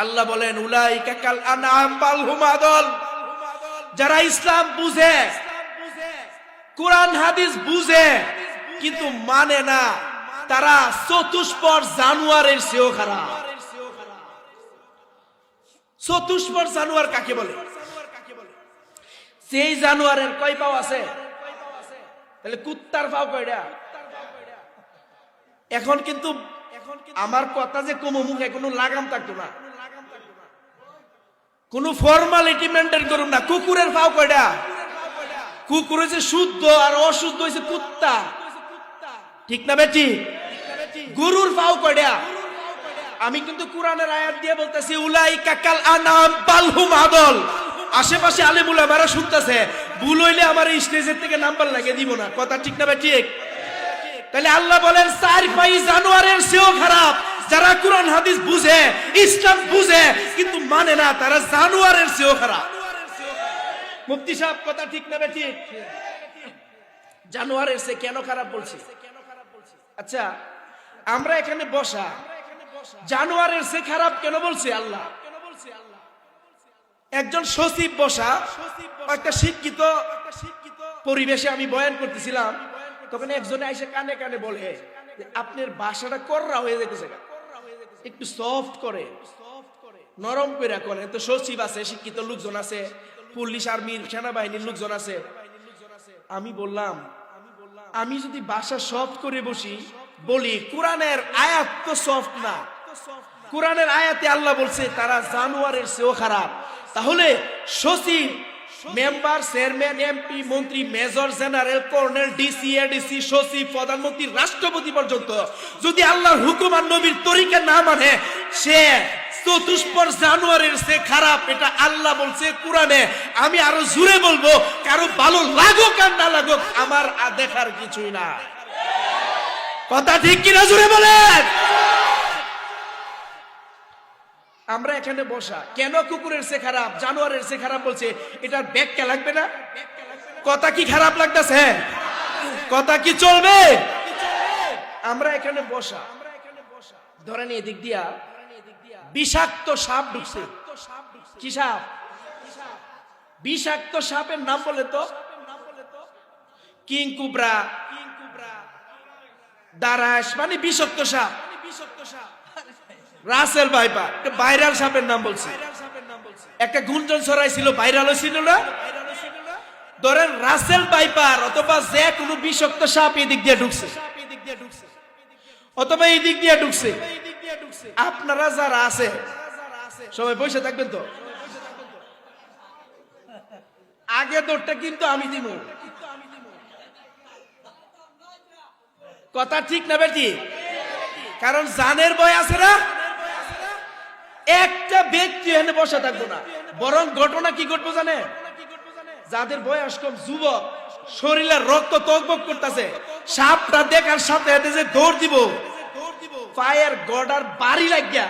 আল্লাহ বলেন উলাইকা কাল আনআম বাল হুম আদল। যারা ইসলাম বুঝে, কোরআন হাদিস বুঝে কিন্তু মানে না, তারা চতুষ্পদ জানোয়ারের চেয়েও খারাপ। চতুষ্পদ জানোয়ার কাকে বলে? সেই জানোয়ারের কয় পাও আছে? তাহলে কুত্তার পাও কয়টা? এখন কিন্তু আমার কথা যে কোন মুখে কোনো লাগাম থাকতো না, কোন ফর্মালিটি মেনটেন করুন না। কুকুরের পাও কয়টা? কুকুর হচ্ছে শুদ্ধ আর অশুদ্ধ হয়েছে কুত্তা, ঠিক না বেটি? গরুর পাও কয়টা? আমি কিন্তু কোরআনের আয়াত দিয়ে বলতেছি উলাইকা কাল আনআম বাল হুম আদল। আশেপাশে আলেম উলামারা শুনতেছে, ভুল হইলে আমার স্টেজের থেকে নাম্বার লাগিয়ে দিব না, কথা ঠিক না বেটি? তাহলে আল্লাহ বলেন চার পাই জানোয়ারের চেয়েও খারাপ। যারা কোরআন হাদিস বুঝে, ইসলাম বুঝে কিন্তু মানে না, তারা জানোয়ারের চেয়েও খারাপ। মুফতি সাহেব কথা ঠিক না বেটি? জানোয়ারের চেয়ে কেন খারাপ বলছি? আচ্ছা, আমরা এখানে বসা জানোয়ারের চেয়ে খারাপ কেন বলছে আল্লাহ? একজন সচিব বসা, একটা শিক্ষিত পরিবেশে আমি বয়ান করতেছিলাম, তখন একজনে এসে কানে কানে বলে আপনার ভাষাটা কররা হয়ে যেতেছে, একটু সফট করে, নরম করে করে। তো সচিব আছে, শিক্ষিত লোকজন আছে, পুলিশ আর্মির সেনাবাহিনীর লোকজন আছে। আমি বললাম আমি যদি ভাষা সফট করে বলি কোরআনের আয়াত তো সফট না। কোরআনের আয়াতে আল্লাহ বলছে তারা জানোয়ারের চেয়েও খারাপ। তাহলে সচিব, মেম্বার, চেয়ারম্যান, এমপি, মন্ত্রী, major general, colonel, DC, ADC, সচিব, প্রধানমন্ত্রী, রাষ্ট্রপতি পর্যন্ত যদি আল্লাহর হুকুম আর নবীর তরিকা না মানে, সে চতুষ্পদ জানোয়ারের চেয়ে খারাপ। এটা আল্লাহ বলছে কোরআনে। আমি আরো জোরে বলবো, কারো ভালো লাগুক আর না লাগুক আমার দেখার কিছুই না। কথা ঠিক কিনা জোরে বলেন? আমরা এখানে বসা কেন কুকুরের চেয়ে খারাপ, জানোয়ারের চেয়ে খারাপ বলছে, এটার ব্যাখ্যা লাগবে না? কথা কি খারাপ লাগতেছে? কথা কি চলবে? আমরা এখানে বসা, ধরেন এদিক দিয়া বিষাক্ত সাপ ঢুকছে। কি সাপ? বিষাক্ত সাপের নাম বলে তো? কিং কুবরা, দারাস, মানে বিষাক্ত সাপ। রাসেল ভাইপার, ভাইরাল সাপের নাম বলছে। একটা গুঞ্জন ছড়াইছিল, ভাইরাল হয়েছিল না? ধরেন রাসেল ভাইপার অথবা যে কোনো বিষাক্ত সাপ এদিক দিয়ে ঢুকছে, অথবা এই দিক দিয়ে ঢুকছে। আপনারা যারা আছে সবাই বসে থাকবেন তো, আগে দৌড়টা কিন্তু আমি দিব। কথা ঠিক না বেটি? কারণ জানের ভয় আছে না? একটা ব্যক্তি এনে বসে থাকবো না, বরং ঘটনা কি ঘটবো জানে? যাদের বয়স কম, যুবক, শরীরের রক্ত টকবক করতেছে, সাপটা দেখার সাথে সাথে যে দৌড় দিব, পায়ের গড়ার বাড়ি লাগিয়া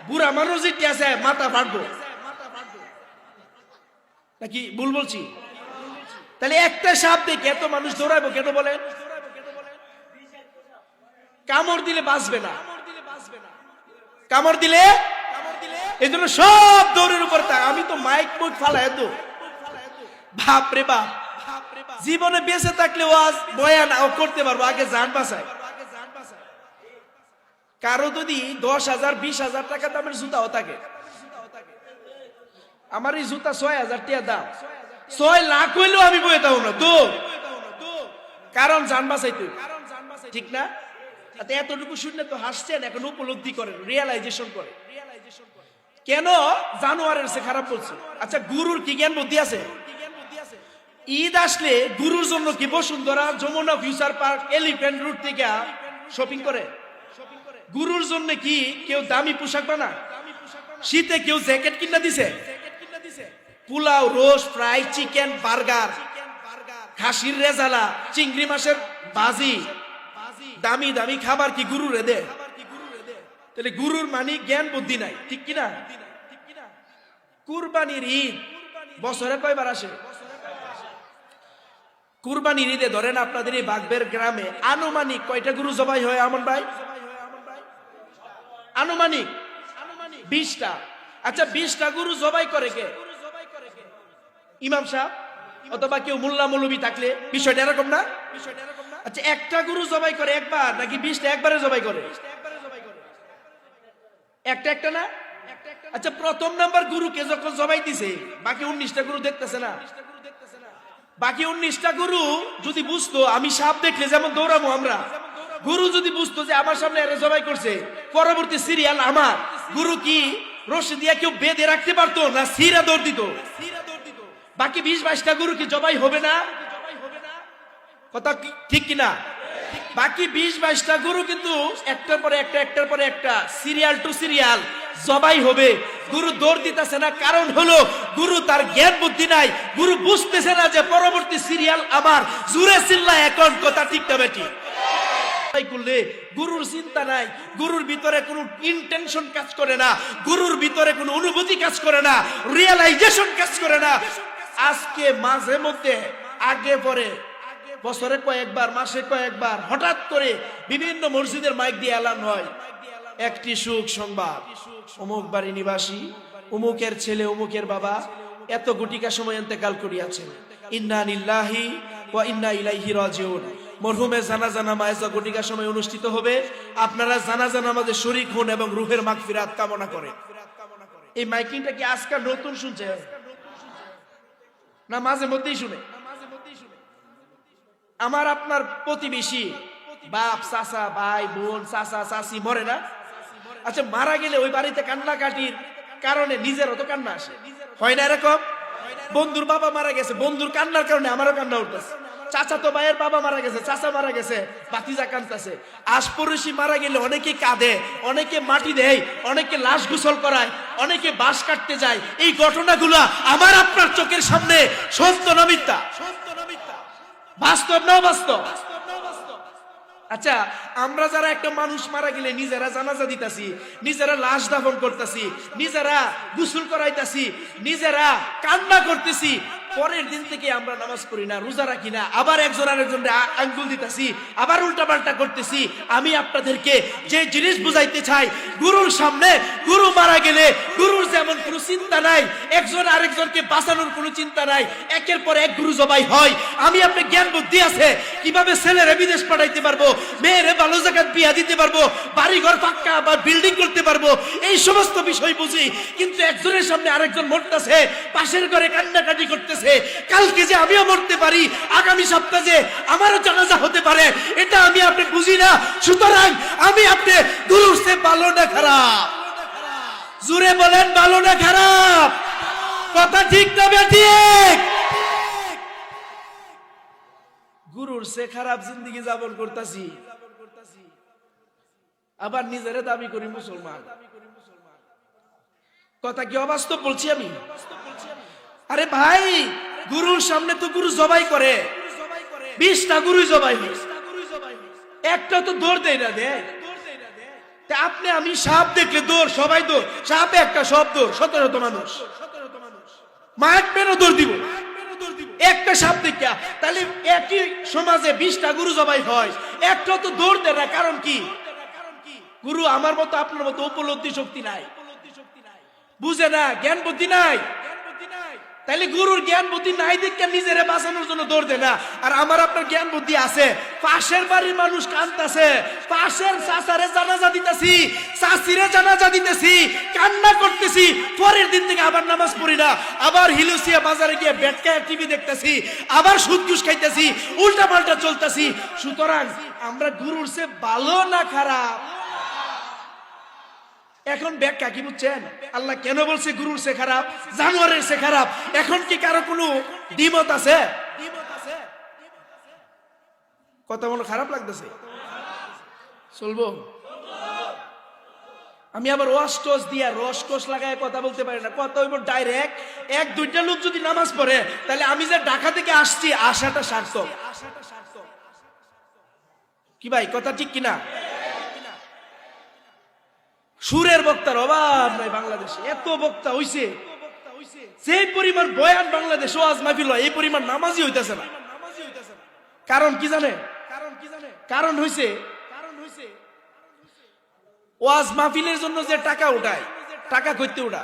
বুড়া মানুষ যেটি আছে মাথা ফাটবো নাকি? ভুল বলছি? তাহলে একটা সাপ দেখে এত মানুষ দৌড়াইবো কেন বলেন? কামড় দিলে বাঁচবে না, কামড় দিলে এই জন্য সব দৌড়ের উপর। আমি তো মাইক মুখ ফালাই তো, বাপ রে বাপ, জীবনে বেঁচে থাকলে ওয়াজ বয়ান করতে পারবো, আগে জান বাঁচায়। কারো যদি 10,000 20,000 টাকা দামের জুতাও থাকে, আমার এই জুতা 6,000 টাকা দাম, 6 লাখ হইলেও আমি বয়ে দাও না তো, কারণ জান বাঁচাইতে, ঠিক না? এতটুকু শুনলে তো হাসছেন, এখন উপলব্ধি করেন, রিয়েলাইজেশন করেন কেন জানোয়ারের চেয়ে খারাপ বলছে। আচ্ছা, গুরুর কি জ্ঞান বুদ্ধি আছে? ঈদ আসলে গুরুর জন্য কি Bashundhara, Jamuna Future Park, Elephant Road থেকে শপিং করে? গুরুর জন্য কি কেউ দামি পোশাক বানায়? শীতে কেউ জ্যাকেট কিনা দিছে? Pulao, roast, fry, chicken, burger, খাসির রেজালা, চিংড়ি মাছের বাজি, দামি দামি খাবার কি গুরুরে দে? তাহলে গুরুর মানে জ্ঞান বুদ্ধি নাই, ঠিক কিনা? কুরবানির ঈদ বছরে কয়বার আসে? কুরবানির ঈদে ধরেন আপনাদের এই বাগবের গ্রামে আনুমানিক কয়টা গরু জবাই হয় আমন ভাই? আনুমানিক 20টা। আচ্ছা 20টা গরু জবাই করে কে? ইমাম সাহেব অথবা কেউ মোল্লা মৌলবী থাকলে। বিষয়টা এরকম না? আচ্ছা একটা গরু জবাই করে একবার নাকি 20টা একবারে জবাই করে? একটা একটা না? আচ্ছা প্রথম নাম্বার গরুকে যখন জবাই দিছে বাকি 19টা গরু দেখতেছে না? বাকি 19টা গরু যদি বুঝতো আমি সাপ দেখলে যেমন দৌড়াবো আমরা, গরু যদি বুঝতো যে আমার সামনে এরা জবাই করছে, পরবর্তী সিরিয়াল আমার, গরু কি রশি দিয়ে কেউ বেঁধে রাখতে পারতো না সিরা দৌড় দিত? বাকি 20-22টা গরু কি জবাই হবে না? কথা ঠিক কিনা? বাকি 20-22টা গরু কিন্তু একটার পরে একটা একটার পরে একটা সিরিয়াল টু সিরিয়াল জবাই হবে। গুরু দৌড় দিতেছে না, কারণ হলো গুরু তার জ্ঞান বুদ্ধি নাই, গুরু বুঝতেছে না যে পরবর্তী সিরিয়াল আমার। জুরে চিল্লা এখন কথা ঠিক না বেটি? করলে গুরুর চিন্তা নাই, গুরুর ভিতরে কোনো ইন্টেনশন কাজ করে না, গুরুর ভিতরে কোনো অনুভূতি কাজ করে না, রিয়েলাইজেশন কাজ করে না। আজকে মাঝে মধ্যে আগে পরে বছরে কয়েকবার, মাসে কয়েকবার হঠাৎ করে বিভিন্ন মসজিদের মাইক দিয়ে এলান হয়, একটি সুখ সংবাদ, অমুক বাড়ি নিবাসী অমুকের ছেলে অমুকের বাবা এত গুটিকা সময় ইন্তেকাল করিয়াছেন, ইন্না লিল্লাহি ওয়া ইন্না ইলাইহি রাজিউন। মরহুমের জানাজা নামাজ গুটিকা সময় অনুষ্ঠিত হবে, আপনারা জানাজা নামাজে শরীক হন এবং রূহের মাগফিরাত কামনা করেন। এই মাইকিংটা কি আজকাল নতুন শুনছে না মাঝে মধ্যেই শুনে? আমার আপনার প্রতিবেশী বাপ চাচা ভাই বোন চাচা চাচি মরে না? আচ্ছা মারা গেলে ওই বাড়িতে কান্নাকাটির কারণে নিজেরও তো কান্না আসে, হয় না এরকম? বন্ধুর বাবা মারা গেছে, বন্ধুর কান্নার কারণে আমারও কান্না উঠতেছে। চাচা তো ভাইয়ের বাবা মারা গেছে, চাচা মারা গেছে, বাতিজা কাঁদতেছে। আশপড়শি মারা গেলে অনেকে কাঁদে, অনেকে মাটি দেয়, অনেকে লাশ গোসল করায়, অনেকে বাঁশ কাটতে যায়। এই ঘটনাগুলো আমার আপনার চোখের সামনে সত্য না মিথ্যা? বাস্তব না বাস্তব? আচ্ছা আমরা যারা একটা মানুষ মারা গেলে নিজেরা জানাজা দিতাছি, নিজেরা লাশ দাফন করতেছি, নিজেরা গোসল করাইতাছি, নিজেরা কান্না করতেছি, পরের দিন থেকে আমরা নামাজ পড়ি না, রোজা রাখি না, আবার একজন আরেকজন আঙ্গুল দিতেছি, আবার উল্টা পাল্টা করতেছি। আমি আপনাদেরকে যে জিনিস বুঝাইতে চাই, গুরুর সামনে গুরু মারা গেলে গুরুর যেমন কোনো চিন্তা নাই, একজন আরেকজনকে বাঁচানোর কোনো চিন্তা নাই, একের পর এক গুরু জবাই হয়। আমি আপনি জ্ঞান বুদ্ধি আছে কিভাবে ছেলেরে বিদেশ পাঠাইতে পারবো, মেয়েরে ভালো জায়গায় বিয়া দিতে পারবো, বাড়িঘর পাক্কা বা বিল্ডিং করতে পারবো, এই সমস্ত বিষয় বুঝি। কিন্তু একজনের সামনে আরেকজন মরতেছে, পাশের ঘরে কান্নাকাটি করতেছে, কালকে যে আমিও মরতে পারি, আগামী সপ্তাহে যে আমারও জানাজা হতে পারে, এটা আমি আপনি বুঝি না। সুতরাং আমি আপনি গুরুর সে ভালো না খারাপ? জুড়ে বলেন ভালো না খারাপ? কথা ঠিক না বেঠিক? গুরুর সে খারাপ জিন্দেগি যাপন করতেছি, আবার নিজেরে দাবি করি মুসলমান। কথা কি অবাস্তব বলছি আমি? আরে ভাই গুরুর সামনে তো গুরু জবাই করে, 20টা গুরু জবাই হয়, একটা তো দৌড় দেয় না। দেয় আপনি আমি সাপ দেখলে দৌড়, সবাই দৌড়, সাপ একটা সব দৌড়, 1700 মানুষ মায়ের পেনও দৌড় দিব একটা সাপ দেখা। তাহলে একই সমাজে 20টা গুরু জবাই হয়, একটা তো দৌড় দেয় না। কারণ কি? গুরু আমার মতো আপনার মতো উপলব্ধি শক্তি নাই, বুঝে না, জ্ঞান বুদ্ধি নাই। তাইলে গুরুর জ্ঞান বুদ্ধি নাই দেখে নিজেরা বাঁচানোর জন্য দৌড় দেয় না। আর আমার আপনার জ্ঞান বুদ্ধি আছে, পাশের বাড়ির মানুষ কাঁদতেছে, পাশের চাচারে জানাজা দিতেছি, চাচিরে জানাজা দিতেছি, কান্না করতেছি, পরের দিন থেকে আবার নামাজ পড়ি না, আবার হিলুসিয়া বাজারে গিয়ে বেটকায় টিভি দেখতেছি, আবার সুদ ঘুষ খাইতেছি, উল্টা পাল্টা চলতেছি। সুতরাং আমরা গুরুর সে ভালো না খারাপ? এখন ব্যাখ্যা কি বুঝছেন? আল্লাহ কেন বলছে গুরুর সে খারাপ, জানোয়ারের সে খারাপ? এখন কি কারো কোনো দ্বিমত আছে? কথা বলো খারাপ লাগতেছে? চলবো? আমি আবার ওয়াস্টস দিয়া রসকস লাগায় কথা বলতে পারি না, কথা হইব ডাইরেক্ট। 1-2টা লোক যদি নামাজ পড়ে তাহলে আমি যে ঢাকা থেকে আসছি আশাটা সার্থক। কি ভাই কথা ঠিক কিনা? সুরের বক্তার অভাব নাই বাংলাদেশে, এত বক্তা হইছে, যে পরিমাণ বয়ান বাংলাদেশ ওয়াজ মাহফিল হয় এই পরিমাণ নামাজি হইতেছে না। কারণ কি জানে? কারণ হইছে ওয়াজ মাহফিলের জন্য যে টাকা উঠায় টাকা কইতে উড়া।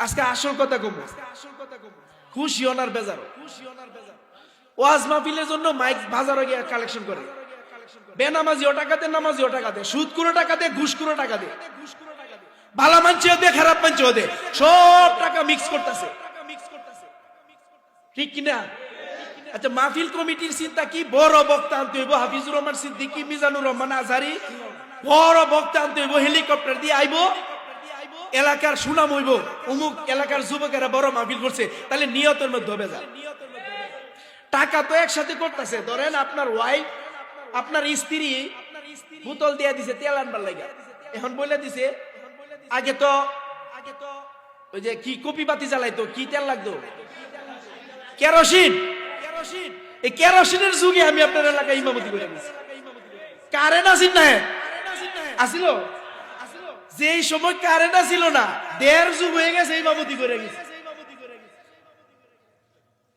আজকে আসল কথা কম, খুশি ওনার বেজার, ওয়াজ মাহফিলের জন্য মাইক বাজারে গিয়ে কালেকশন করে, বেনামাজিও টাকা দে, নামাজিও টাকা দে, সুদ করে টাকা দে, ঘুষ করে টাকা দে, ভালো মানছেও দে, খারাপ মানছেও দে, সব টাকা মিক্স করতেছে, ঠিক কিনা? আচ্ছা, মাহফিল কমিটির চিন্তা কি? বড় বক্তা আনতে হইব, হাফিজুর রহমান সিদ্দিকী, মিজানুর রহমান আজহারি, বড় বক্তা আনতে হইব, হেলিকপ্টার দিয়ে আইব, এলাকার সুনাম হইব, অমুক এলাকার যুবকেরা বড় মাহফিল করছে, তাহলে নিয়তের মধ্যে হবে যা। টাকা তো একসাথে করতেছে, ধরেন আপনার ওয়াইফ, আপনার স্ত্রী বোতল দিয়ে দিছে তেল আনবার লাগা, এখন বলে দিছে, আগে তো ওই যে কি কপি বাতি জ্বালাইতো, কি তেল লাগতো, কেরোসিন। এই কেরোসিনের যুগে আমি আপনার এলাকায় ইমামতি করে দিছি। কারেন্ট আসিল না, আসিল যেই সময় কারেন্ট আসিল না, 1.5 যুগ হয়ে গেছে ইমামতি করে গেছে।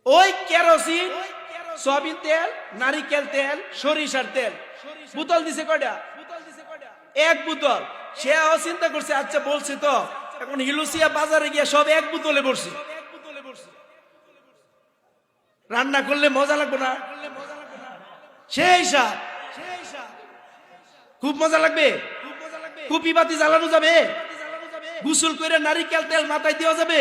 ওই কেরোসিন, সয়াবিন তেল, নারিকেল তেল, সরিষার তেল বোতল দিছে কয়টা? 1 বোতল। সেও চিন্তা করছে, আচ্ছা বলছে তো, এখন হিলুসিয়া বাজারে গিয়ে সব 1 বোতলে বসছে, রান্না করলে মজা লাগবে না? সেই সাথ খুব মজা লাগবে, কুপি বাতি জ্বালানো যাবে, গোসল করে নারিকেল তেল মাথায় দেওয়া যাবে,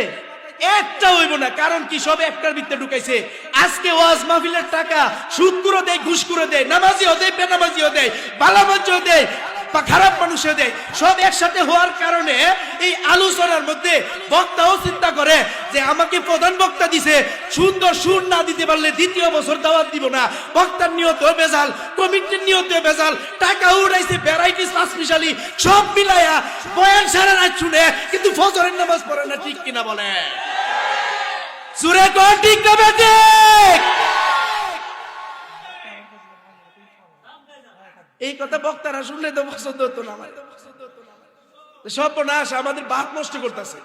একটা হইব না। কারণ কি? সব একটার ভিতরে ঢুকাইছে। আজকে ওয়াজ মাহফিলের টাকা সুদ করে দেয়, ঘুষ করে দেয়, নামাজিও দেয়, বেনামাজিও দেয়, ভালো মানুষও দেয় বা খারাপ মানুষও দেয়, সব একসাথে হওয়ার কারণে এই আলোচনার মধ্যে বক্তাও চিন্তা করে যে আমাকে প্রধান বক্তা দিছে, সুন্দর সুর না দিতে পারলে দ্বিতীয় বছর দাওয়াত দিব না। বক্তার নিয়ত বেজাল, কমিটির নিয়ত বেজাল, টাকা উড়াইছে ভ্যারাইটিস পাঁচমিশালি, সব মিলাইয়া বয়ান সারা রাত শুনে কিন্তু ফজরের নামাজ পড়ে না। ঠিক কিনা বলে? সুরে কোন ঠিক না বেঠিক? এই কথা বক্তারা শুনলে তো পছন্দ হতো না আমার। সর্বনাশ, আমাদের বাপ নষ্ট করতেছে।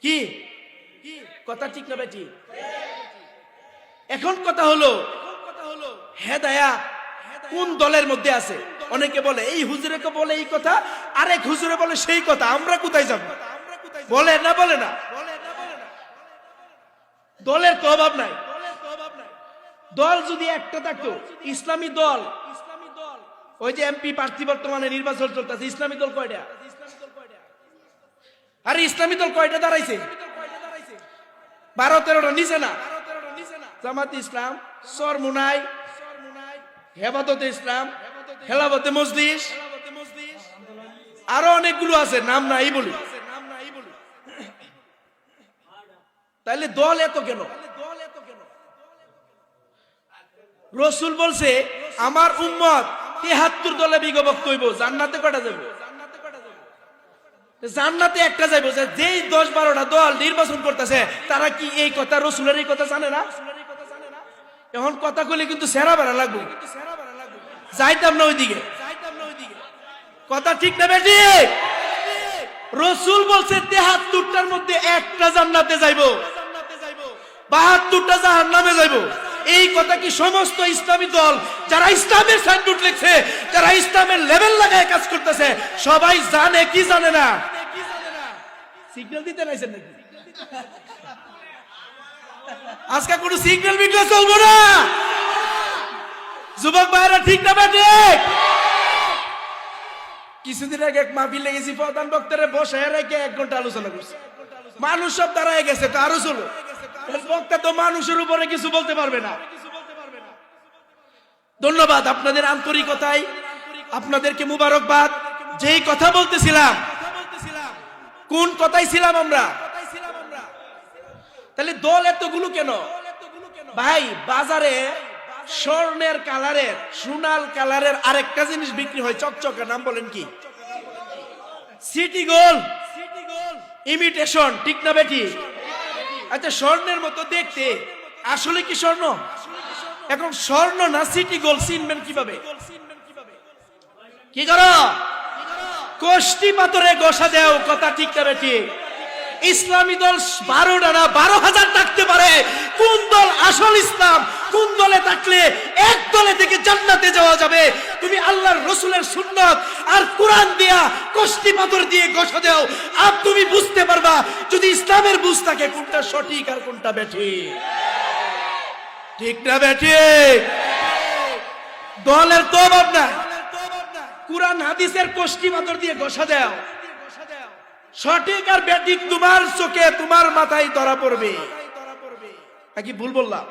কি কথা ঠিক না বেঠিক? এখন কথা হলো হেদায়েত কোন দলের মধ্যে আছে? অনেকে বলে এই হুজুরেকে বলে এই কথা, আরেক হুজুরে বলে সেই কথা, আমরা কোথায় যাব? বলে না, বলে না? দলের তো অভাব নাই। দল যদি একটা থাকতো, ইসলামী দল, ওই যে এমপি প্রার্থী বর্তমানে নির্বাচন চলতেছে, ইসলামী দল কয়টা? আরে ইসলামী দল কয়টা দাঁড়াইছে? 12-13টা, নিচে না? জামাত ইসলাম, চরমুনাই, হেফাজতে ইসলাম, খেলাফতে মজলিস, আরো অনেকগুলো আছে, নাম নাই বলি। তাহলে দল এত কেন? রসুল বলছে আমার উম্মত 73 দলে বিভক্ত হইব, জান্নাতে কয়টা যাবে? জান্নাতে একটা যাইব। যেই 10-12টা দল নির্বাচন করতেছে, তারা কি এই কথা, রসুলের এই কথা জানে না? এখন কথা কইলে কিন্তু সেরা বেড়া লাগবে, যাইতাম না ওইদিকে। কথা ঠিক না বেটি? রসুল বলছে 73টার মধ্যে একটা জান্নাতে যাইব, 72টা জাহান্নামে যাইব। এই কথা কি সমস্ত ইসলামী দল যারা ইসলামের সাইনবোর্ড লিখছে, যারা ইসলামের লেভেল লাগায় কাজ করতেছে, সবাই জানে কি জানে না? সিগন্যাল দিতে নাইছেন নাকি? আজকে কোনো সিগন্যাল বিগলে চলবো না। যুবক ভাইরা ঠিক না বেটে? কিছুদিন আগে এক মাহফিল লেগেছি, প্রধান বক্তারে বসায় রেখে 1 ঘন্টা আলোচনা করছে। মানুষ সব দাঁড়ায় গেছে, তো আরো চলো। বক্তা তো মানুষের উপরে কিছু বলতে পারবে না। ধন্যবাদ আপনাদের আন্তরিকতায়, আপনাদেরকে মুবারকবাদ। যেই কথা বলতেছিলাম, কোন কথাই ছিলাম আমরা? তাহলে দল এতগুলো কেন ভাই? বাজারে স্বর্ণের কালারের, সোনাল কালারের আরেকটা জিনিস বিক্রি হয়, চকচকে, নাম বলেন কি? সিটি গোল্ড, ইমিটেশন, ঠিক না বেটি? আচ্ছা, স্বর্ণের মতো দেখতে, আসলে কি স্বর্ণ? এখন স্বর্ণ না সিটি গোল্ড চিনবেন কিভাবে? কি করো? কোষ্টি পাথরে গোসা দেও। কথা ঠিক না বেটি? ইসলামী দল 12টা না 12,000 থাকতে পারে। কোন দল আসল ইসলাম? কোন দলে থাকলে এক দলে থেকে জান্নাতে যাওয়া যাবে। তুমি আল্লাহর রাসূলের সুন্নাত আর কোরআন দিয়া কষ্টি পাথর দিয়ে ঘষা দাও, আর তুমি বুঝতে পারবা যদি ইসলামের বুঝ থাকে কোনটা সঠিক আর কোনটা বেঠিক। ঠিক না বেঠিক? দলের তো অভাব নাই, কোরআন হাদিসের কষ্টি পাথর দিয়ে ঘষা দাও, সঠিক আর বেঠিক তোমার চোখে তোমার মাথায় ধরা পড়বে। নাকি ভুল বললাম?